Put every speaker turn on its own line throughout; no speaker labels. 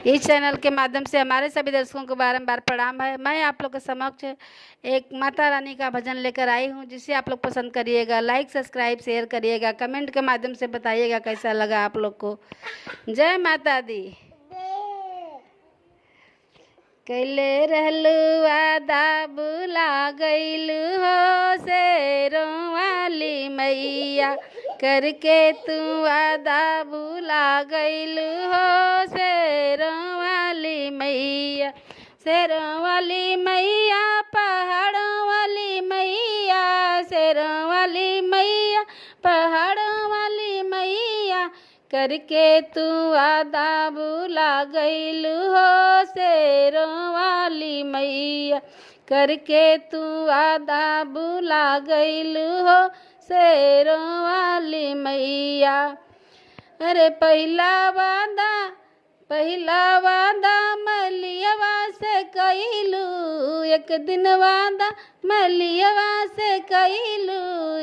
इस channel के माध्यम से हमारे सभी दर्शकों को बारंबार प्रणाम है। मैं आप लोग के समक्ष एक माता रानी का भजन लेकर आई हूँ, जिसे आप लोग पसंद करिएगा। लाइक सब्सक्राइब शेयर करिएगा, कमेंट के माध्यम से बताइएगा कैसा लगा आप लोग को। जय माता दी। कैले रहलू वादा बुला गईलू हो शेरों वाली मैया, करके तू वादा बुला गईलू हो शेरों वाली मैया। शेरों वाली मैया, पहाड़ों वाली मैया, शेरों वाली मैया, पहाड़ों वाली मैया, करके तू वादा बुला गईलू हो शेरों वाली मैया, करके तू वादा बुला गईलू हो शेरों वाली मैया। अरे पहला वादा मलियवा से कइलू, एक दिन वादा मलियवा से कइलू,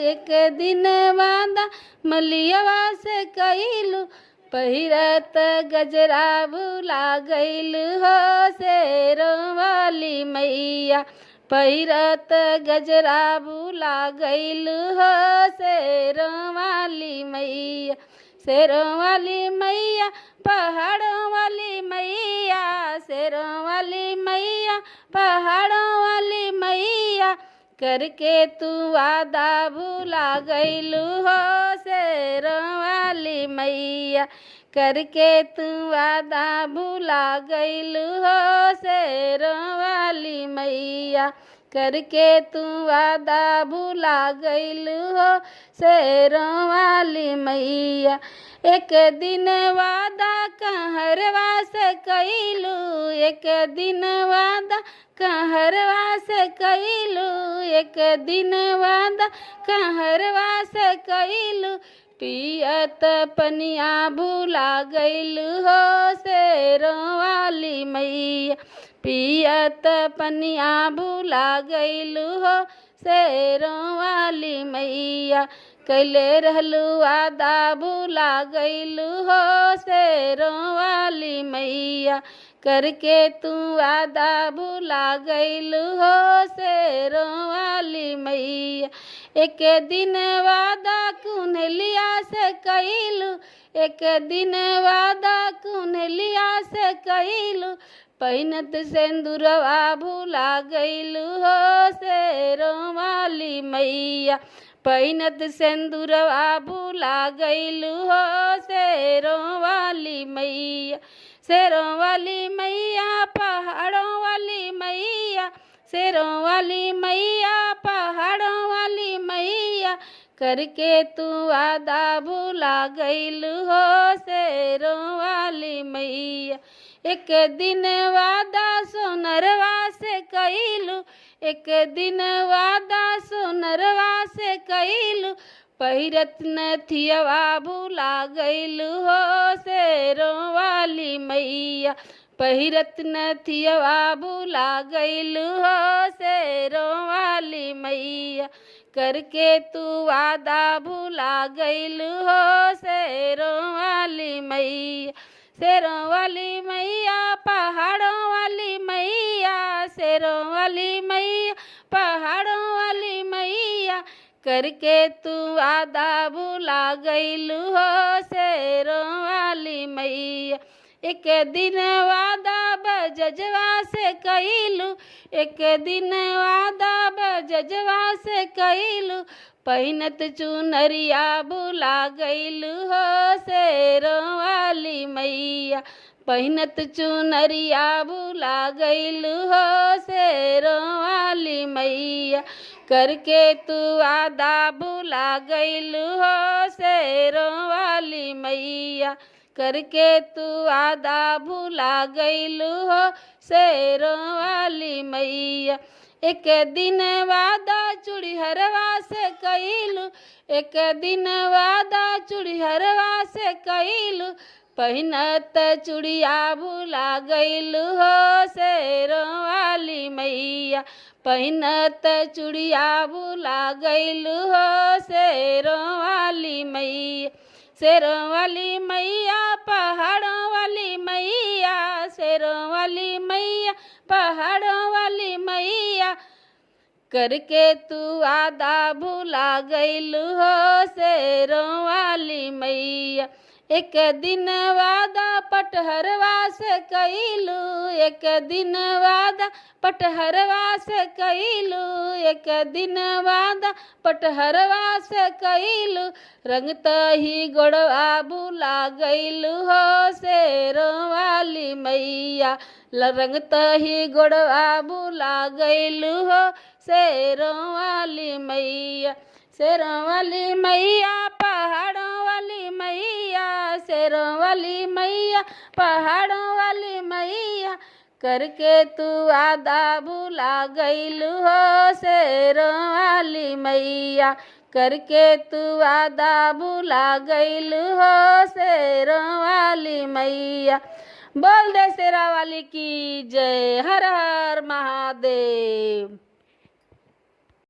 एक दिन वादा मलियवा से कइलू, पहिरत गजरा बुला गइलू हो शेरों वाली मैया, पहिरत गजरा बुला गइलू हो शेरों वाली मैया। शेरों वाली मैया, पहाड़ों वाली मैया, शेरों वाली मैया, पहाड़ों वाली मैया, करके तू वादा भुला गईलू हो शेरों वाली मैया, करके तू वादा भुला गईलू हो शेरों वाली मैया, करके तू वादा भुला गईलू हो शेरों वाली मैया। एक दिन वादा कहरवा से कइलू, एक दिन वादा कहरवा से कइलू, एक दिन वादा कहरवा से कइलू, पियत पनिया भुला गईलू हो शेरों वाली मैया, पियत पनिया भुला गईलू हो शेरों वाली मैया। कैले रहलू वादा भुला गईलू हो शेरों वाली मैया, करके तू वादा भुला गईलू हो शेरों वाली मैया। एक दिन वादा कुन्हलिया से कइलू, एक दिन वादा कुन्हलिया से कइलू, पहिनत सिंदूरवा भुला गईलू हो शेरों वाली मैया, पहिनत सिंदूरवा भुला गईलू हो शेरों वाली मैया। शेरों वाली मैया, पहाड़ों वाली मैया, शेरों वाली मैया, पहाड़ों वाली मैया, करके तू वादा भुला गईलू हो शेरों वाली मैया। एक दिन वादा सोनरवा से कइलू, एक दिन वादा सोनरवा से कइलू, पहिरत नथियवा भुला गईलू हो शेरों वाली मैया, पहिरत नथियवा भुला गईलू हो शेरों वाली मैया, करके तू वादा भुला गईलू हो शेरों वाली मैया। शेरों वाली मैया, पहाड़ों वाली मैया, शेरों वाली मैया, पहाड़ों वाली मैया, करके तू वादा भुला गईलू हो शेरों वाली मैया। एक दिन वादा बजजवा से कइलू, एक दिन वादा बजजवा से कइलू, पहिनत चुनरिया भुला गईलू हो शेरों वाली मैया, पहिनत चुनरिया भुला गईलू हो शेरों वाली मैया, करके तू वादा भुला गईलू हो शेरों वाली मैया, करके तू वादा भुला गईलू हो शेरों वाली मैया। एक दिन वादा चूड़ीहरवा से कइलू, एक दिन वादा चूड़ीहरवा से कइलू, पहिनत चूड़िया भुला गईलू हो शेरों वाली मैया, पहिनत चूड़िया भुला गईलू हो शेरों वाली मैया। शेरों वाली मैया, पहाड़ों वाली मैया, वाली मैया, पहाड़ों वाली मैया, करके तू आदा भुला गईलू हो शेरों वाली मैया। एक दिन वादा पटहरवा से कईलू, एक दिन वादा पटहरवा से कईलू, एक दिन वादा पटहरवा से कईलू, रंगत ही गोड़वा भुला गईलू हो शेरों वाली मैया, रंगत ही गोड़वा भुला गईलू हो शेरों वाली मैया। शेरों वाली मैया, पहाड़ों वाली मैया, शेरों वाली मैया, पहाड़ों वाली मैया, करके तू आदा भुला गईलू हो शेरों वाली मैया, करके तू आदा भुला गईलू हो शेरों वाली मैया। बोल दे शेरा वाली की जय। हर हर महादेव।